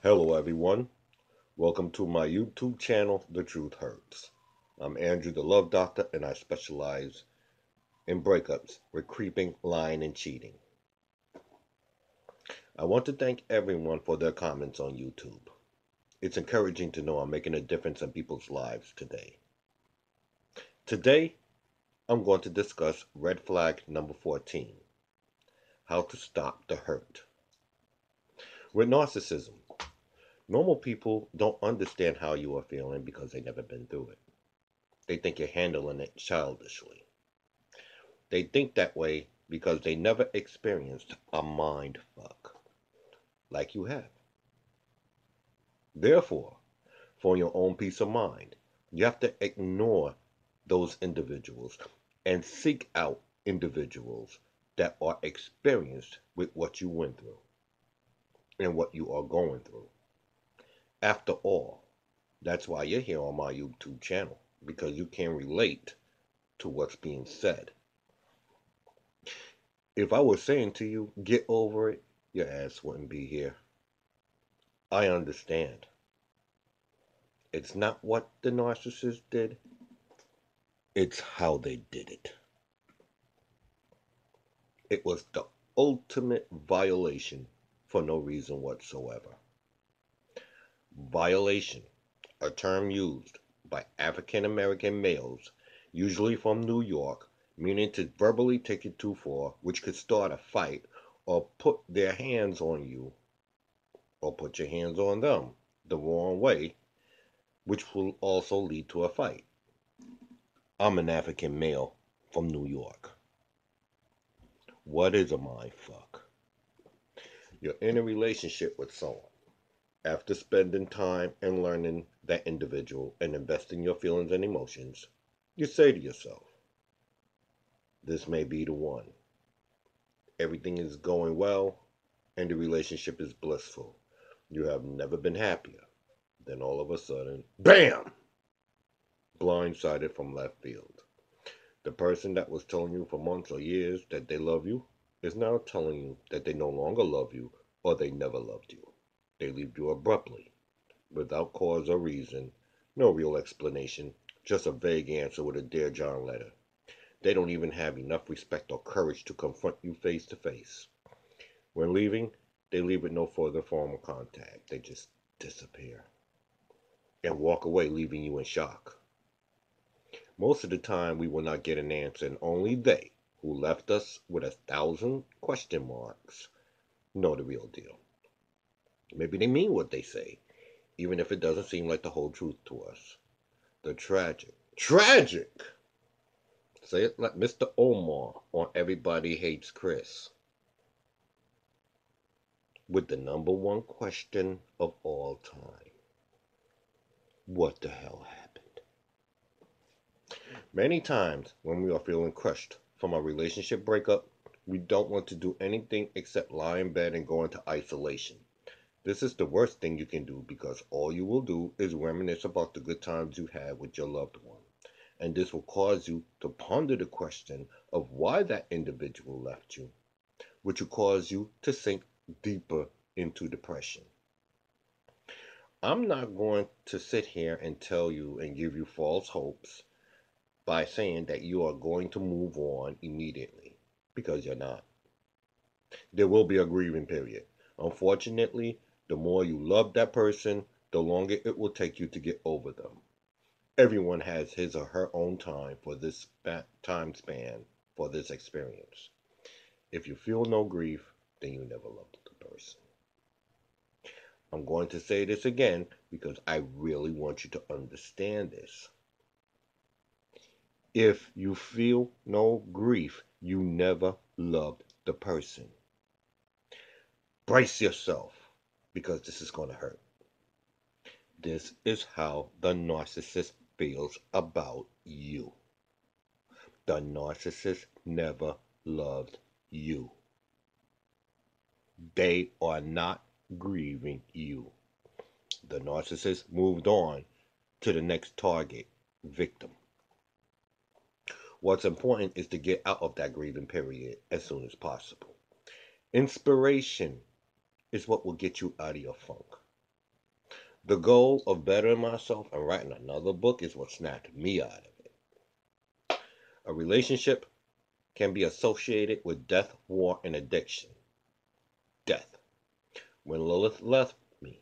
Hello everyone, welcome to my YouTube channel, The Truth Hurts. I'm Andrew the Love Doctor and I specialize in breakups with creeping, lying, and cheating. I want to thank everyone for their comments on YouTube. It's encouraging to know I'm making a difference in people's lives today. Today, I'm going to discuss red flag number 14, how to stop the hurt. With narcissism, normal people don't understand how you are feeling because they've never been through it. They think you're handling it childishly. They think that way because they never experienced a mind fuck like you have. Therefore, for your own peace of mind, you have to ignore those individuals and seek out individuals that are experienced with what you went through and what you are going through. After all, that's why you're here on my YouTube channel, because you can relate to what's being said. If I was saying to you, get over it, your ass wouldn't be here. I understand. It's not what the narcissist did, it's how they did it. It was the ultimate violation for no reason whatsoever. Violation, a term used by African American males, usually from New York, meaning to verbally take it too far, which could start a fight or put their hands on you or put your hands on them the wrong way, which will also lead to a fight. I'm an African male from New York. What is a mind fuck? You're in a relationship with someone. After spending time and learning that individual and investing your feelings and emotions, you say to yourself, this may be the one. Everything is going well and the relationship is blissful. You have never been happier. Then all of a sudden, BAM! Blindsided from left field. The person that was telling you for months or years that they love you is now telling you that they no longer love you or they never loved you. They leave you abruptly, without cause or reason, no real explanation, just a vague answer with a Dear John letter. They don't even have enough respect or courage to confront you face to face. When leaving, they leave with no further formal contact. They just disappear and walk away, leaving you in shock. Most of the time, we will not get an answer, and only they, who left us with 1,000 question marks, know the real deal. Maybe they mean what they say, even if it doesn't seem like the whole truth to us. The tragic! Say it like Mr. Omar on Everybody Hates Chris. With the number one question of all time. What the hell happened? Many times when we are feeling crushed from a relationship breakup, we don't want to do anything except lie in bed and go into isolation. This is the worst thing you can do because all you will do is reminisce about the good times you had with your loved one. And this will cause you to ponder the question of why that individual left you, which will cause you to sink deeper into depression. I'm not going to sit here and tell you and give you false hopes by saying that you are going to move on immediately, because you're not. There will be a grieving period. Unfortunately, the more you love that person, the longer it will take you to get over them. Everyone has his or her own time for this time span for this experience. If you feel no grief, then you never loved the person. I'm going to say this again because I really want you to understand this. If you feel no grief, you never loved the person. Brace yourself, because this is going to hurt. This is how the narcissist feels about you. The narcissist never loved you. They are not grieving you. The narcissist moved on to the next target, victim. What's important is to get out of that grieving period as soon as possible. Inspiration is what will get you out of your funk. The goal of bettering myself and writing another book is what snapped me out of it. A relationship can be associated with death, war, and addiction. Death. When Lilith left me,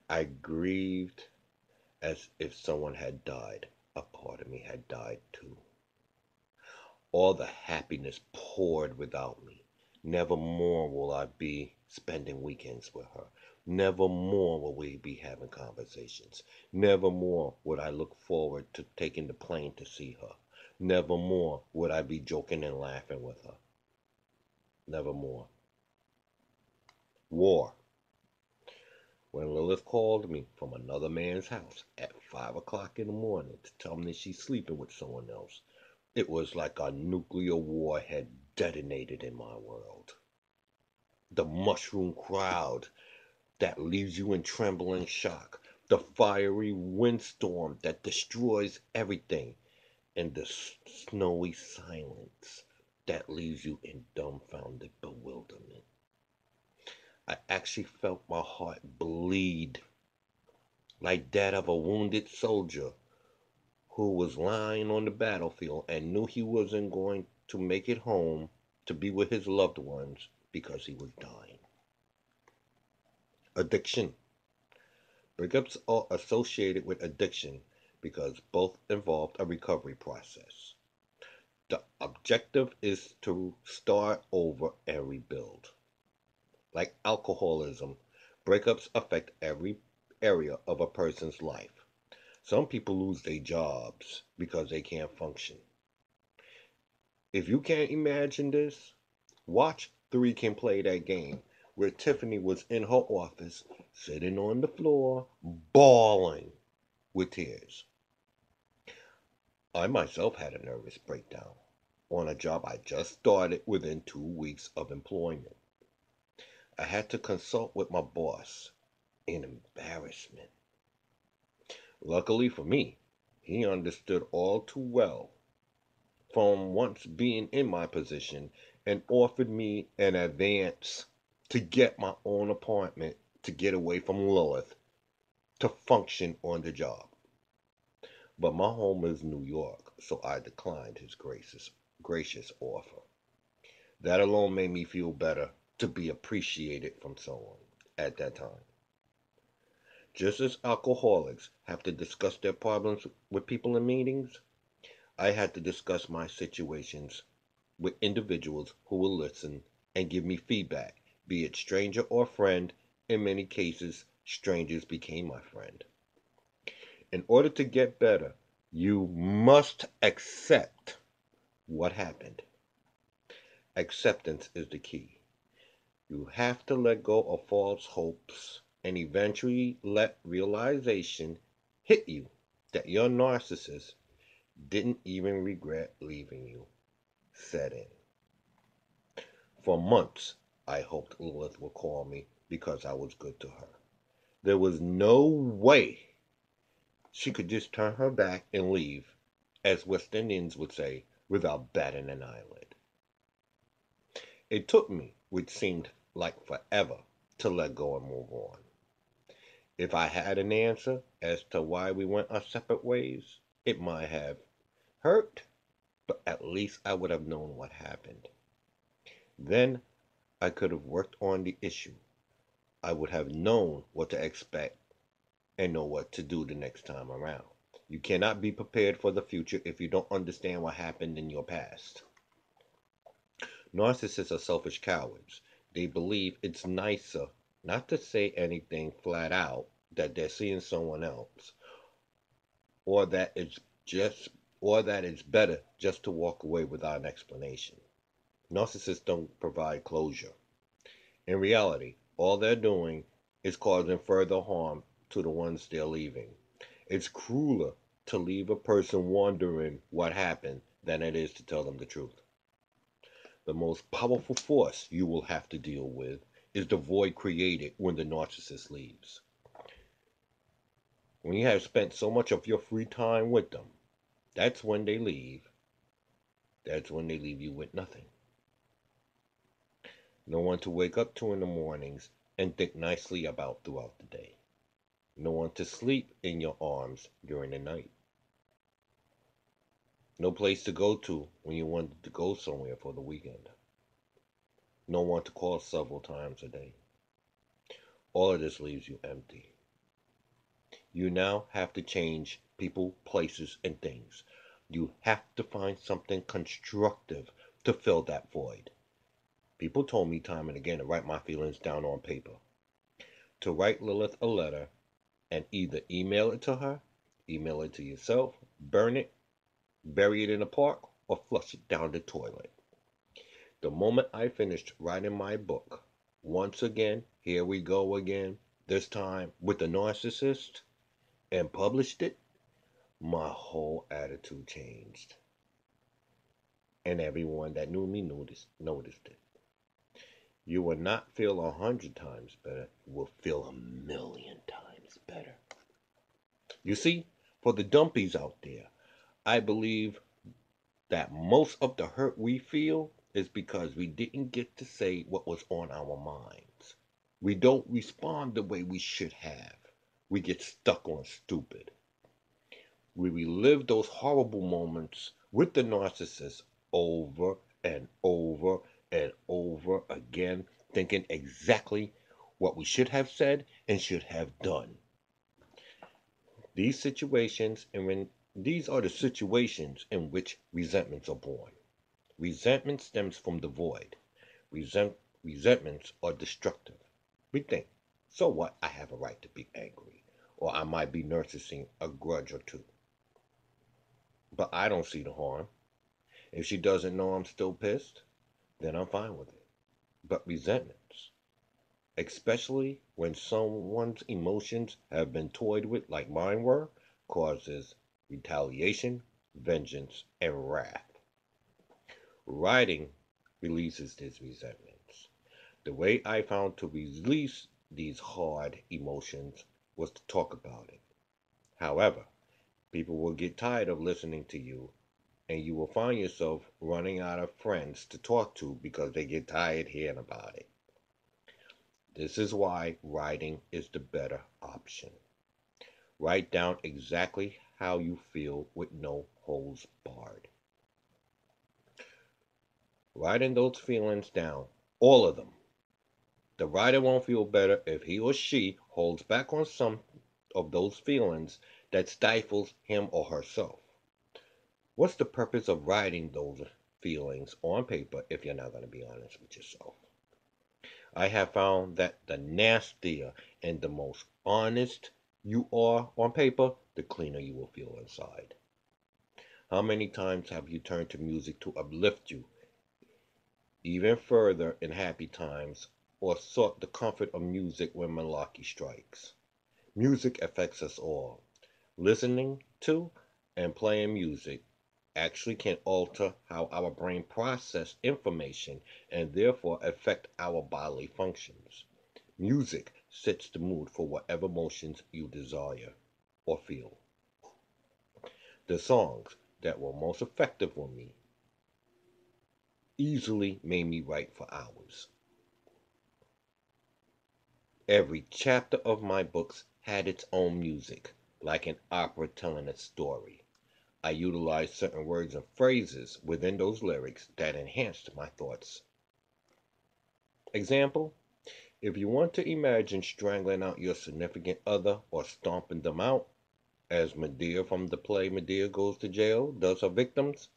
I grieved as if someone had died. A part of me had died too. All the happiness poured without me. Never more will I be spending weekends with her. Never more will we be having conversations. Never more would I look forward to taking the plane to see her. Never more would I be joking and laughing with her. Never more. War. When Lilith called me from another man's house at 5 o'clock in the morning to tell me she's sleeping with someone else, it was like a nuclear war had detonated in my world. The mushroom crowd that leaves you in trembling shock, the fiery windstorm that destroys everything, and the snowy silence that leaves you in dumbfounded bewilderment. I actually felt my heart bleed like that of a wounded soldier who was lying on the battlefield and knew he wasn't going to make it home to be with his loved ones because he was dying. Addiction. Breakups are associated with addiction because both involved a recovery process. The objective is to start over and rebuild. Like alcoholism, breakups affect every area of a person's life. Some people lose their jobs because they can't function. If you can't imagine this, watch Three Can Play That Game, where Tiffany was in her office, sitting on the floor, bawling with tears. I myself had a nervous breakdown on a job I just started within 2 weeks of employment. I had to consult with my boss in embarrassment. Luckily for me, he understood all too well from once being in my position and offered me an advance to get my own apartment to get away from Lilith to function on the job. But my home is New York, so I declined his gracious offer. That alone made me feel better to be appreciated from someone at that time. Just as alcoholics have to discuss their problems with people in meetings, I had to discuss my situations with individuals who will listen and give me feedback, be it stranger or friend. In many cases, strangers became my friend. In order to get better, you must accept what happened. Acceptance is the key. You have to let go of false hopes and eventually let realization hit you that your narcissist didn't even regret leaving you set in. For months, I hoped Lilith would call me because I was good to her. There was no way she could just turn her back and leave, as West Indians would say, without batting an eyelid. It took me, which seemed like forever, to let go and move on. If I had an answer as to why we went our separate ways, it might have hurt, but at least I would have known what happened. Then I could have worked on the issue. I would have known what to expect and know what to do the next time around. You cannot be prepared for the future if you don't understand what happened in your past. Narcissists are selfish cowards. They believe it's nicer not to say anything flat out that they're seeing someone else, or that it's better just to walk away without an explanation. Narcissists don't provide closure. In reality, all they're doing is causing further harm to the ones they're leaving. It's crueler to leave a person wondering what happened than it is to tell them the truth. The most powerful force you will have to deal with is the void created when the narcissist leaves. When you have spent so much of your free time with them, that's when they leave. That's when they leave you with nothing. No one to wake up to in the mornings and think nicely about throughout the day. No one to sleep in your arms during the night. No place to go to when you wanted to go somewhere for the weekend. No one to call several times a day. All of this leaves you empty. You now have to change people, places, and things. You have to find something constructive to fill that void. People told me time and again to write my feelings down on paper. To write Lilith a letter and either email it to her, email it to yourself, burn it, bury it in a park, or flush it down the toilet. The moment I finished writing my book, once again, here we go again, this time with the narcissist, and published it, my whole attitude changed. And everyone that knew me noticed it. You will not feel 100 times better, you will feel 1,000,000 times better. You see, for the dumpies out there, I believe that most of the hurt we feel is because we didn't get to say what was on our minds. We don't respond the way we should have. We get stuck on stupid. We relive those horrible moments with the narcissist over and over and over again, thinking exactly what we should have said and should have done. These are the situations in which resentments are born. Resentment stems from the void. Resentments are destructive. We think, so what? I have a right to be angry. Or I might be nursing a grudge or two. But I don't see the harm. If she doesn't know I'm still pissed, then I'm fine with it. But resentments, especially when someone's emotions have been toyed with like mine were, causes retaliation, vengeance, and wrath. Writing releases these resentments. The way I found to release these hard emotions was to talk about it. However, people will get tired of listening to you, and you will find yourself running out of friends to talk to because they get tired hearing about it. This is why writing is the better option. Write down exactly how you feel with no holds barred. Writing those feelings down, all of them. The writer won't feel better if he or she holds back on some of those feelings that stifles him or herself. What's the purpose of writing those feelings on paper if you're not going to be honest with yourself? I have found that the nastier and the most honest you are on paper, the cleaner you will feel inside. How many times have you turned to music to uplift you even further in happy times, or sought the comfort of music when malarkey strikes? Music affects us all. Listening to and playing music actually can alter how our brain processes information and therefore affect our bodily functions. Music sets the mood for whatever emotions you desire or feel. The songs that were most effective on me easily made me write for hours. Every chapter of my books had its own music, like an opera telling a story. I utilized certain words and phrases within those lyrics that enhanced my thoughts. Example, if you want to imagine strangling out your significant other or stomping them out, as Medea from the play Medea Goes to Jail does her victims,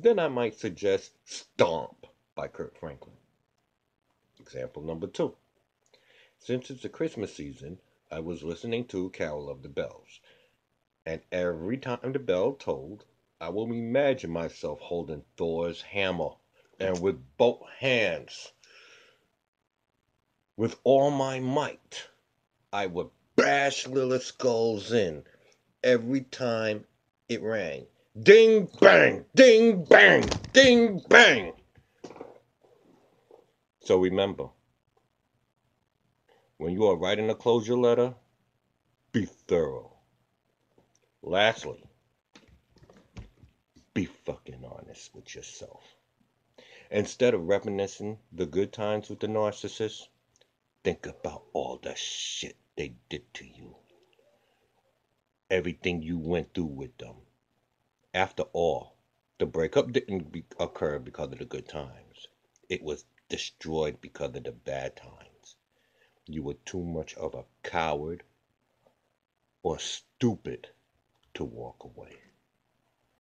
then I might suggest Stomp by Kurt Franklin. Example number 2. Since it's the Christmas season, I was listening to Carol of the Bells, and every time the bell tolled, I will imagine myself holding Thor's hammer, and with both hands, with all my might, I would bash Lilith's skulls in every time it rang. Ding, bang, ding, bang, ding, bang. So remember, when you are writing a closure letter, be thorough. Lastly, be fucking honest with yourself. Instead of reminiscing the good times with the narcissist, think about all the shit they did to you. everything you went through with them. After all, the breakup didn't occur because of the good times. It was destroyed because of the bad times. You were too much of a coward or stupid to walk away.